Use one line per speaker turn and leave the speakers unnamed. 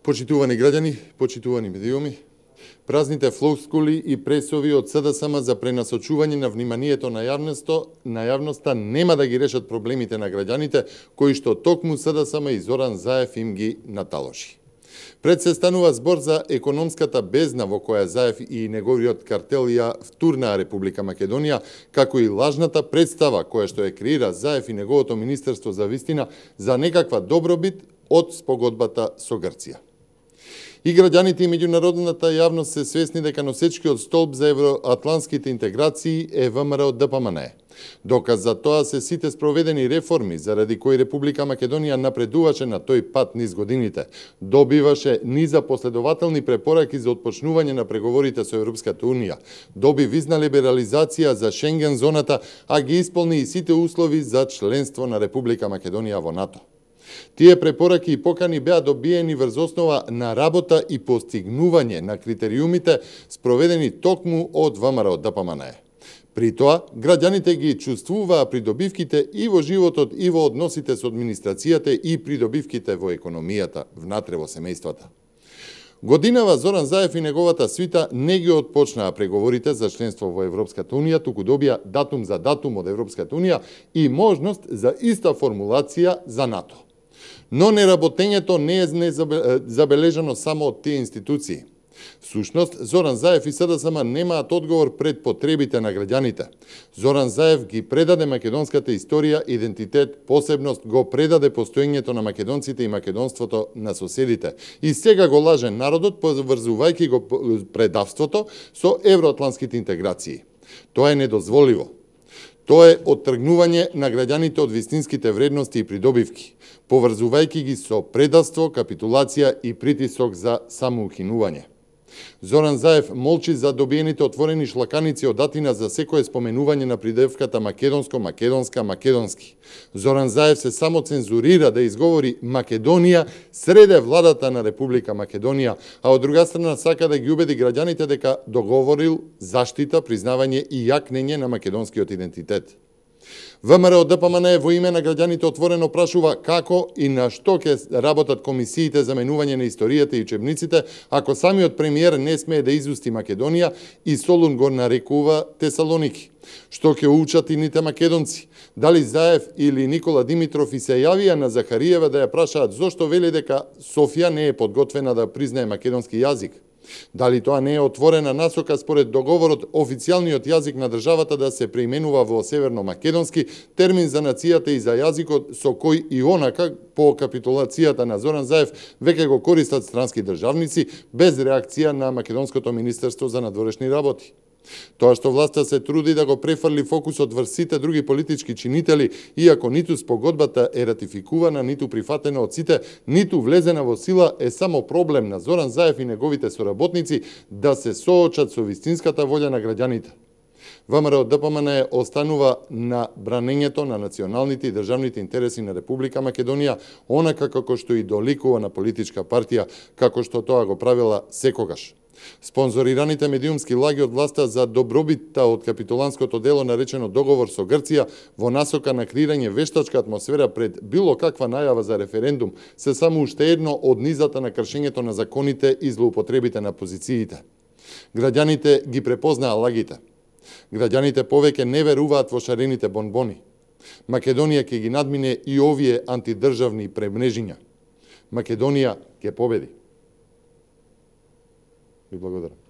Почитувани граѓани, почитувани медиуми, празните флоскули и пресови од СДСМ за пренасочување на вниманието на јавноста нема да ги решат проблемите на граѓаните, кои што токму СДСМ и Зоран Заев им ги наталожи. Пред се станува збор за економската бездна во која Заев и неговиот картел ја втурнаа Република Македонија, како и лажната представа која што ја креира Заев и неговото Министерство за вистина за некаква добробит од спогодбата со Грција. И граѓаните и меѓународната јавност се свесни дека носечкиот столб за евроатлантските интеграции е ВМРО ДПМН. Доказ за тоа се сите спроведени реформи, заради кои Република Македонија напредуваше на тој пат низ годините, добиваше низа последователни препораки за отпочнување на преговорите со Европската Унија, доби визна либерализација за Шенген зоната, а ги исполни и сите услови за членство на Република Македонија во НАТО. Тие препораки и покани беа добиени врз основа на работа и постигнување на критериумите спроведени токму од ВМРО ДПМН. При тоа, граѓаните ги чувствуваа придобивките и во животот и во односите со администрацијата и придобивките во економијата, внатре во семејствата. Годинава Зоран Заев и неговата свита не ги отпочнаа преговорите за членство во Европската Унија, туку добија датум за датум од Европската Унија и можност за иста формулација за НАТО. Но неработењето не е забележано само од тие институции. Всушност, Зоран Заев и СДСМ немаат одговор пред потребите на граѓаните. Зоран Заев ги предаде македонската историја, идентитет, посебност, го предаде постоењето на македонците и македонството на соседите. И сега го лаже народот, поврзувајќи го предавството со евроатлантските интеграции. Тоа е недозволиво. Тоа е оттргнување на граѓаните од вистинските вредности и придобивки, поврзувајќи ги со предавство, капитулација и притисок за самоукинување. Зоран Заев молчи за добиените отворени шлаканици од Атина за секое споменување на придевката македонско, македонска, македонски. Зоран Заев се само цензурира да изговори Македонија среде владата на Република Македонија, а од друга страна сака да ги убеди граѓаните дека договорил заштита, признавање и јакнење на македонскиот идентитет. ВМРО ДПМН во име на граѓаните отворено прашува како и на што ќе работат комисиите за менување на историјата и учебниците, ако самиот премиер не смее да изусти Македонија и Солун го нарекува Тесалоники. Што ќе учат и ните македонци? Дали Заев или Никола Димитров и се јавија на Захариева да ја прашаат зошто вели дека Софија не е подготвена да признае македонски јазик? Дали тоа не е отворена насока според договорот официјалниот јазик на државата да се преименува во северно-македонски, термин за нацијата и за јазикот со кој и онака по капитулацијата на Зоран Заев веќе го користат странски државници без реакција на Македонското министерство за надворешни работи. Тоа што власта се труди да го префрли фокусот врз сите други политички чинители, иако ниту спогодбата е ратификувана, ниту прифатена од сите, ниту влезена во сила, е само проблем на Зоран Заев и неговите соработници да се соочат со вистинската волја на граѓаните. ВМРО ДПМН останува на бранењето на националните и државните интереси на Република Македонија, онака како што и доликува на политичка партија, како што тоа го правила секогаш. Спонзорираните медиумски лаги од власта за добробитта од капитуланското дело наречено договор со Грција во насока на креирање вештачка атмосфера пред било каква најава за референдум се само уште едно од низата на кршењето на законите и злоупотребите на позициите. Граѓаните ги препознаа лагите. Граѓаните повеќе не веруваат во шарените бонбони. Македонија ќе ги надмине и овие антидржавни премнежиња. Македонија ќе победи. Ви благодарам.